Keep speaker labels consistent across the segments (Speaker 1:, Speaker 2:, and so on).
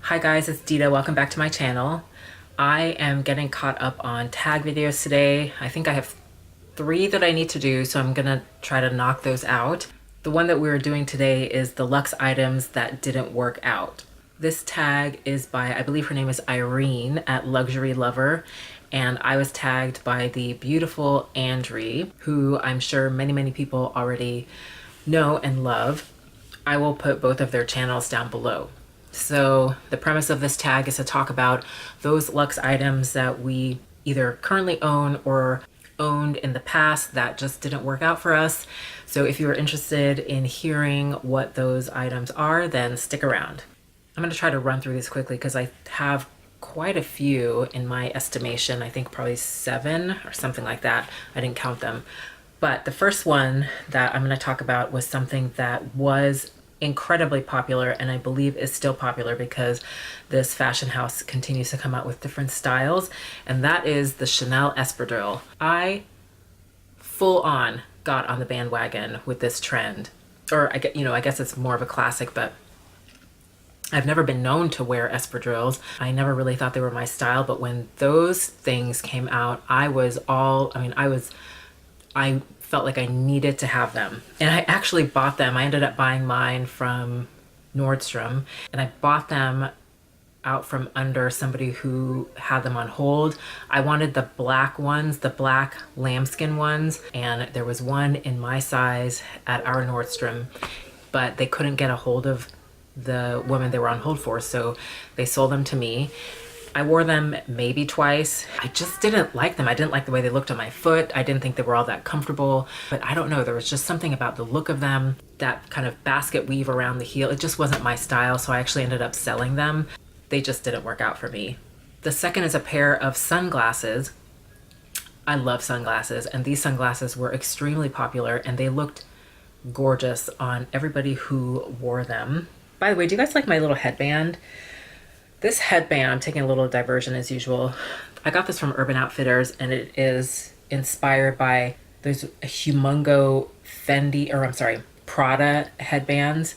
Speaker 1: Hi guys, it's Dita. Welcome back to my channel. I am getting caught up on tag videos today. I think I have 3 that I need to do, so I'm gonna try to knock those out. The one that we're doing today is the Luxe items that didn't work out. This tag is by, I believe her name is Irene at Luxury Lover, and I was tagged by the beautiful Andrea, who I'm sure many people already know and love. I will put both of their channels down below. So the premise of this tag is to talk about those luxe items that we either currently own or owned in the past that just didn't work out for us. So if you're interested in hearing what those items are, then stick around. I'm going to try to run through these quickly because I have quite a few in my estimation. I think probably 7 or something like that. I didn't count them. But the first one that I'm going to talk about was something that was incredibly popular, and I believe is still popular because this fashion house continues to come out with different styles, and that is the Chanel espadrille. I full on got on the bandwagon with this trend, or I guess it's more of a classic, but I've never been known to wear espadrilles. I never really thought they were my style, but when those things came out, I felt like I needed to have them. And I actually bought them. I ended up buying mine from Nordstrom, and I bought them out from under somebody who had them on hold. I wanted the black ones, the black lambskin ones, and there was one in my size at our Nordstrom, but they couldn't get a hold of the woman they were on hold for, so they sold them to me. I wore them maybe twice. I just didn't like them. I didn't like the way they looked on my foot. I didn't think they were all that comfortable, but I don't know. There was just something about the look of them, that kind of basket weave around the heel. It just wasn't my style, so I actually ended up selling them. They just didn't work out for me. The second is a pair of sunglasses. I love sunglasses, and these sunglasses were extremely popular, and they looked gorgeous on everybody who wore them. By the way, do you guys like my little headband? This headband, I'm taking a little diversion as usual. I got this from Urban Outfitters, and it is inspired by those humongo Prada headbands.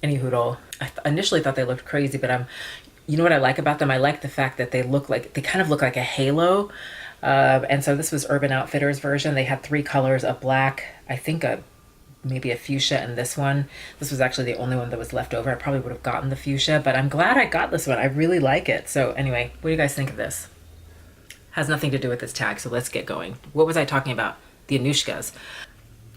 Speaker 1: Any hoodle. I initially thought they looked crazy, but you know what I like about them? I like the fact that they kind of look like a halo. And so this was Urban Outfitters version. They had 3 colors, a black, I think maybe a fuchsia, and this one. This was actually the only one that was left over. I probably would have gotten the fuchsia, but I'm glad I got this one. I really like it. So anyway, what do you guys think of this? Has nothing to do with this tag, so let's get going. What was I talking about? The Anushkas.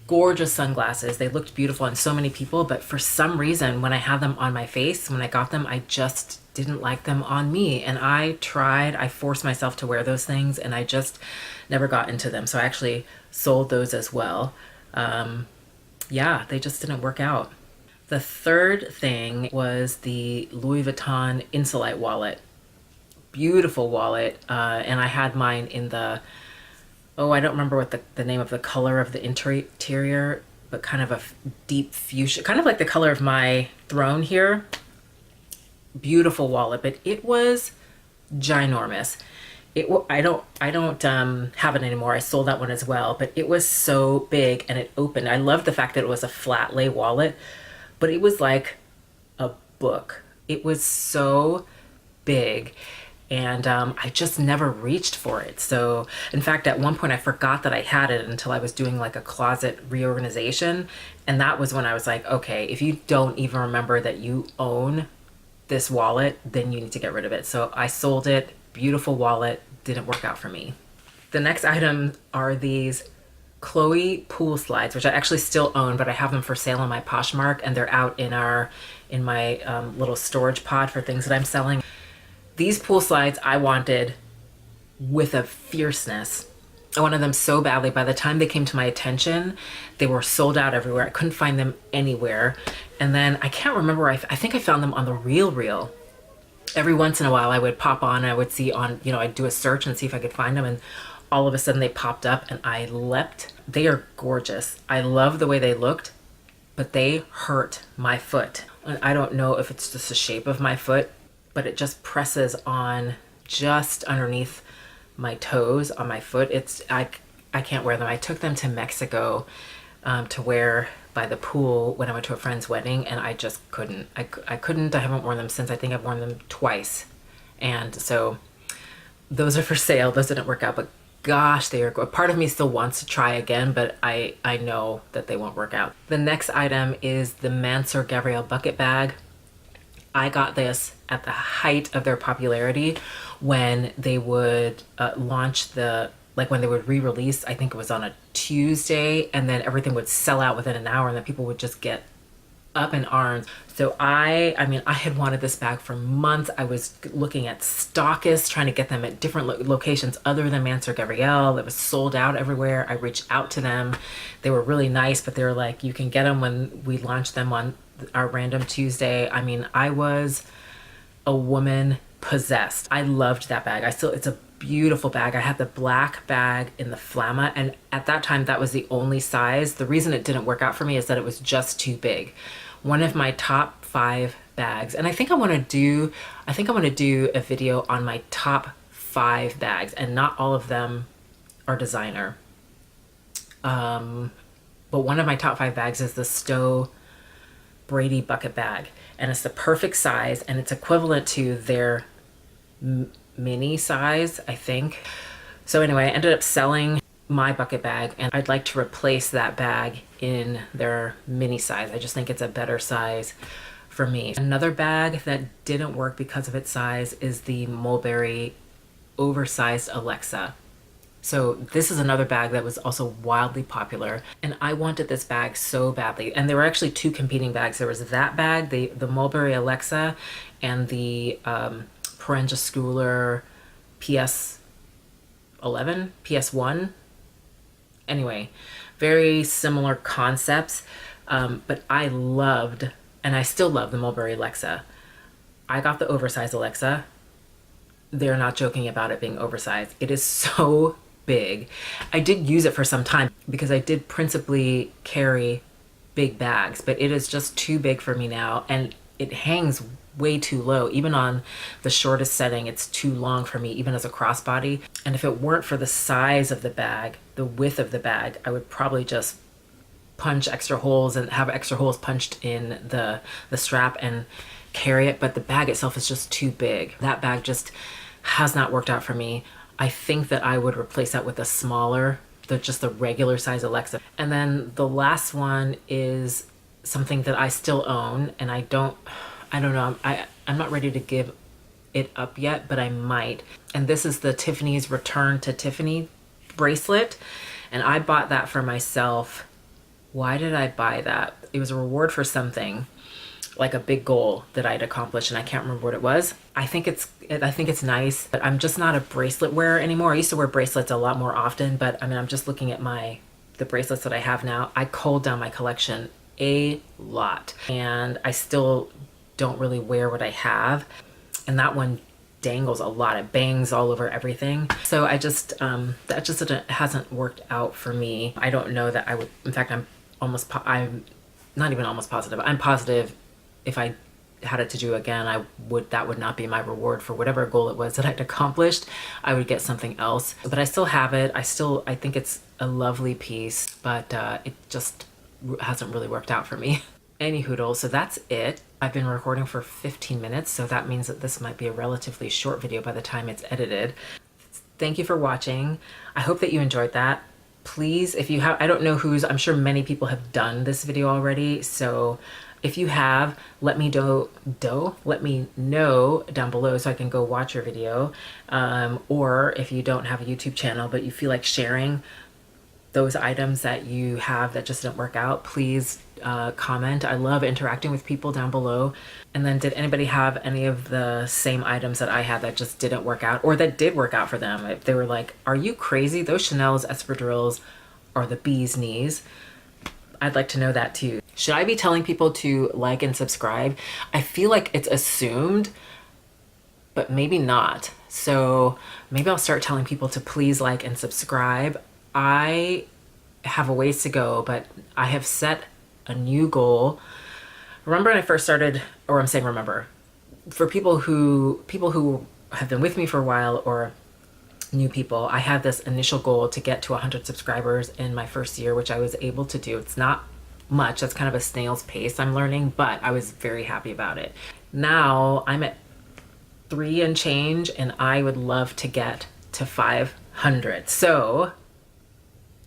Speaker 1: Gorgeous sunglasses. They looked beautiful on so many people, but for some reason, when I had them on my face, when I got them, I just didn't like them on me. And I forced myself to wear those things, and I just never got into them. So I actually sold those as well. Yeah, they just didn't work out. The third thing was the Louis Vuitton Insolite wallet. Beautiful wallet. And I had mine in I don't remember what the name of the color of the interior, but kind of a deep fuchsia, kind of like the color of my throne here. Beautiful wallet, but it was ginormous. I don't have it anymore. I sold that one as well, but it was so big and it opened. I loved the fact that it was a flat lay wallet, but it was like a book. It was so big, and I just never reached for it. So in fact, at one point I forgot that I had it until I was doing like a closet reorganization. And that was when I was like, okay, if you don't even remember that you own this wallet, then you need to get rid of it. So I sold it. Beautiful wallet, didn't work out for me. The next item are these Chloe pool slides, which I actually still own, but I have them for sale on my Poshmark, and they're out in my little storage pod for things that I'm selling. These pool slides I wanted with a fierceness. I wanted them so badly. By the time they came to my attention, they were sold out everywhere. I couldn't find them anywhere. And then I can't remember, I think I found them on the Real. Every once in a while I would pop on and I would see I'd do a search and see if I could find them, and all of a sudden they popped up and I leapt. They are gorgeous. I love the way they looked, but they hurt my foot. And I don't know if it's just the shape of my foot, but it just presses on just underneath my toes on my foot. I can't wear them. I took them to Mexico to wear by the pool when I went to a friend's wedding, and I just couldn't. I couldn't. I haven't worn them since. I think I've worn them twice. And so those are for sale. Those didn't work out, but gosh, they are good. Part of me still wants to try again, but I know that they won't work out. The next item is the Mansur Gabrielle bucket bag. I got this at the height of their popularity when they would launch when they would re-release. I think it was on a Tuesday, and then everything would sell out within an hour, and then people would just get up in arms. So I had wanted this bag for months. I was looking at stockists, trying to get them at different locations other than Mansur Gabrielle. It was sold out everywhere. I reached out to them. They were really nice, but they were like, you can get them when we launch them on our random Tuesday. I mean, I was a woman possessed. I loved that bag. It's a beautiful bag. I had the black bag in the Flamma, and at that time that was the only size. The reason it didn't work out for me is that it was just too big. One of my top 5 bags, and I think I want to do a video on my top 5 bags, and not all of them are designer. But one of my top 5 bags is the Stowe Brady bucket bag, and it's the perfect size, and it's equivalent to their mini size, I think. So anyway, I ended up selling my bucket bag, and I'd like to replace that bag in their mini size. I just think it's a better size for me. Another bag that didn't work because of its size is the Mulberry oversized Alexa. So this is another bag that was also wildly popular, and I wanted this bag so badly. And there were actually 2 competing bags. There was that bag, the Mulberry Alexa, and the Paranja Schooler PS11, PS1. Anyway, very similar concepts, but I loved, and I still love, the Mulberry Alexa. I got the oversized Alexa. They're not joking about it being oversized. It is so big. I did use it for some time because I did principally carry big bags, but it is just too big for me now, and it hangs way too low. Even on the shortest setting, it's too long for me, even as a crossbody. And if it weren't for the size of the bag, the width of the bag, I would probably just punch extra holes and have extra holes punched in the strap and carry it. But the bag itself is just too big. That bag just has not worked out for me. I think that I would replace that with a smaller, just the regular size Alexa. And then the last one is something that I still own, and I don't know, I'm not ready to give it up yet, but I might. And this is the Tiffany's Return to Tiffany bracelet, and I bought that for myself. Why did I buy that? It was a reward for something, like a big goal that I'd accomplished, and I can't remember what it was. I think it's nice, but I'm just not a bracelet wearer anymore. I used to wear bracelets a lot more often, but I mean, I'm just looking at the bracelets that I have now. I culled down my collection a lot, and I still don't really wear what I have, and that one dangles a lot. It bangs all over everything. So I just hasn't worked out for me. I don't know that I would. In fact, I'm not even almost positive. I'm positive if I had it to do again, that would not be my reward for whatever goal it was that I'd accomplished. I would get something else, but I still have it. I think it's a lovely piece, but it just hasn't really worked out for me. Anyhoodle, so that's it. I've been recording for 15 minutes, so that means that this might be a relatively short video by the time it's edited. Thank you for watching. I hope that you enjoyed that. Please, if you have, I don't know I'm sure many people have done this video already, so if you have, let me know down below so I can go watch your video. Or if you don't have a YouTube channel, but you feel like sharing those items that you have that just didn't work out, please comment. I love interacting with people down below. And then, did anybody have any of the same items that I had that just didn't work out, or that did work out for them? If they were like, are you crazy? Those Chanel's espadrilles are the bee's knees. I'd like to know that too. Should I be telling people to like and subscribe? I feel like it's assumed, but maybe not. So maybe I'll start telling people to please like and subscribe. I have a ways to go, but I have set a new goal. Remember when I first started, or I'm saying remember, for people who have been with me for a while or new people, I had this initial goal to get to 100 subscribers in my first year, which I was able to do. It's not much. That's kind of a snail's pace I'm learning, but I was very happy about it. Now I'm at 3 and change, and I would love to get to 500. So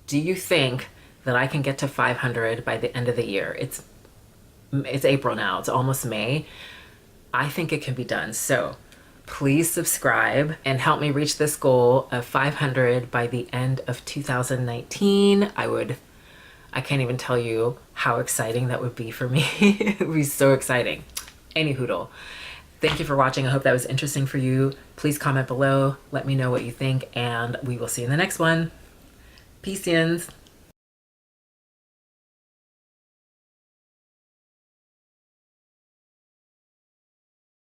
Speaker 1: do you think that I can get to 500 by the end of the year? It's April now, it's almost May. I think it can be done. So please subscribe and help me reach this goal of 500 by the end of 2019. I can't even tell you how exciting that would be for me. It would be so exciting. Anyhoodle, thank you for watching. I hope that was interesting for you. Please comment below. Let me know what you think, and we will see you in the next one. Peace-ians.